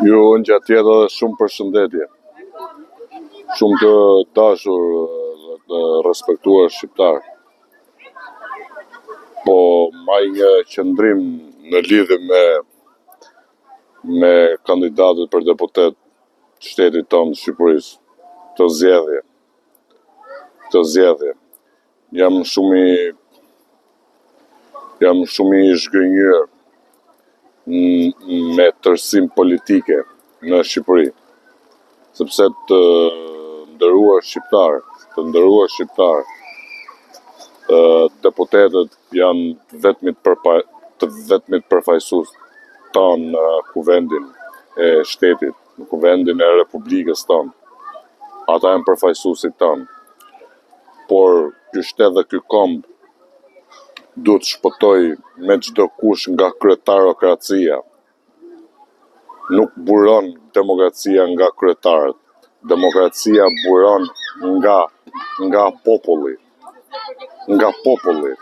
Ju në gjatë tjetë edhe shumë përshëndetje. Shumë të dashur dhe respektuar shqiptar. Po maj një qëndrim në lidhje me kandidatët për deputet shtetit tonë Shqipërisë. Të zgjedhje. Jam shumë i zhgënjur me tërësim politike në Shqipëri, sepse të nderuar shqiptar, deputetët janë të vetmit përfaqësues tanë në kuvendin e shtetit, në kuvendin e Republikës tanë. Ata janë përfaqësuesit tanë. Por ky shtet dhe ky komb duhet shpëtoj me çdo kush nga kryetarokracia. Nuk buron demokracia nga kryetarët. Demokracia buron nga populli. Nga populli.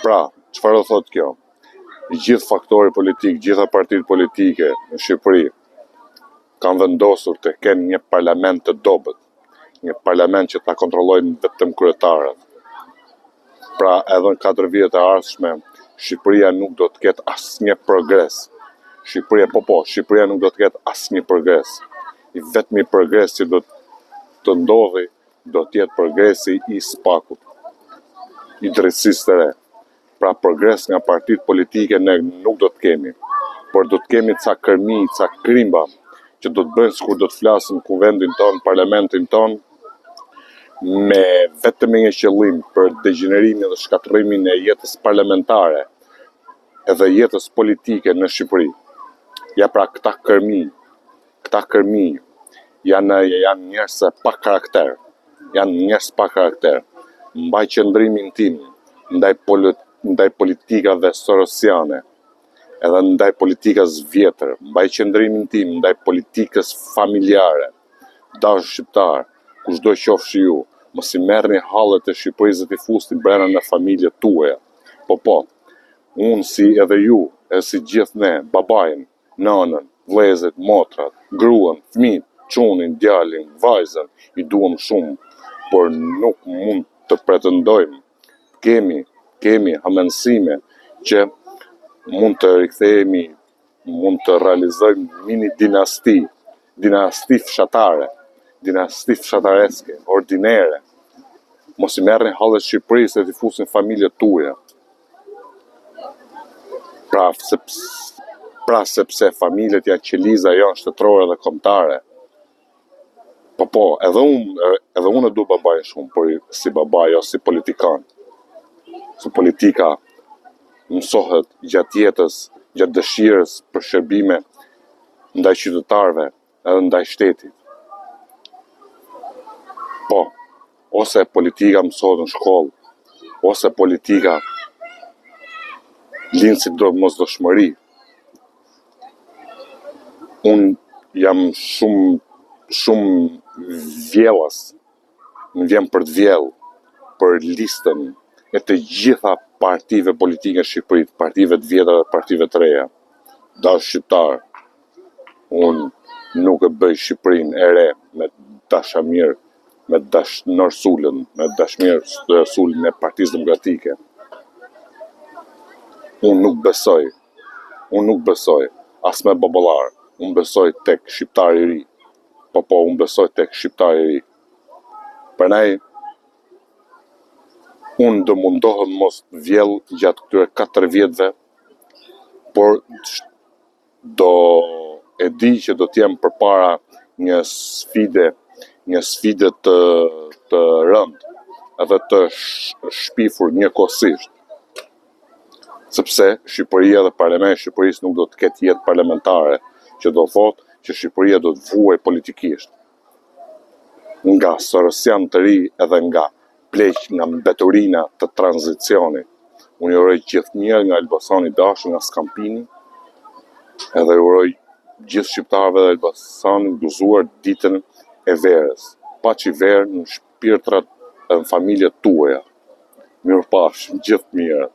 Pra, çfarë do thotë kjo? Gjithë faktorët politik, gjitha partitë politike në Shqipëri kanë vendosur të kenë një parlament të dobët, një parlament që ta kontrollojnë vetëm kryetarët. Pra, edhe në 4 vjet e ardhshme, Shqipëria nuk do të ketë asnjë progres. Shqipëria nuk do të ketë asnjë progres. I vetmi progres që do të ndodhi, do të jetë progresi i SPAK-ut, i drejtësisë së re. Pra, progres nga partitë politike ne nuk do të kemi, por do të kemi ca kërmi, ca krimba, që do të bëjnë sikur do të flasin kuvendin ton, parlamentin ton, me vetëm një qëllim për degenererimin dhe shkatërrimin e jetës parlamentare edhe jetës politike në Shqipëri. Ja pra këta kërmi janë njerëz pa karakter. Mbaj qëndrimin tim ndaj politikave sorosiane, edhe ndaj politikës vjetër, mbaj qëndrimin tim ndaj politikës familjare. Dashur shqiptar, kushdo qofshi ju, mos i merrni hallet e Shqipërisë dhe t'i fusni brenda në familjet tuaja. Po, unë si edhe ju, e si gjithë ne, babain, nënën, vëllezërit, motrat, gruan, fëmijët, çunin, djalin, vajzën, i duam shumë, por nuk mund të pretendojmë. Kemi amëndësime që mund të rikthehemi, mund të realizojmë mini dinasti fshatareske, ordinere. Mos i merrni hallet e Shqipërisë dhe t'i fusin familjet tuaja. Sepse familjet janë qeliza jonë shtetërore dhe kombëtare. Po, edhe unë du babajin shumë, por si babaj o si politikan. Se politika mësohet gjatë jetës, gjatë dëshirës për shërbime ndaj qytetarëve edhe ndaj shtetit. Po, ose politika mësohet në shkollë, ose politika lind si mosdoshmëri. Unë jam shumë vjellas, më vjen për të vjell për listën e të gjitha partive politike në Shqipëri, partive të vjetra dhe partive të reja. Dashur shqiptar, unë nuk e bëj Shqipërinë e re me dashamirë, me dashnorsulën, me dashnorsulën e Partisë Demokratike. Unë nuk besoj, as me baballar, unë besoj tek shqiptari i ri. Po, unë besoj tek shqiptari i ri. Prandaj, unë do mundohem mos vjell gjatë këtyre 4 vjetëve, por do e di që do t'jem përpara një sfide të rëndë, edhe të shpifur njëkohësisht. Sepse Shqipëria dhe Parlamenti i Shqipërisë nuk do të ketë jetë parlamentare, që do thotë që Shqipëria do të vuajë politikisht. Nga Sorosian të ri edhe nga pleq, nga mbeturina të tranzicionit. Unë uroj gjithë mirë nga Elbasani dashur, nga Skampini, edhe uroj gjithë shqiptarëve dhe Elbasanit gëzuar ditën e verës. Paçi verë në shpirtrat e në familjet tuaja. Mirupafshim, gjithë mirë.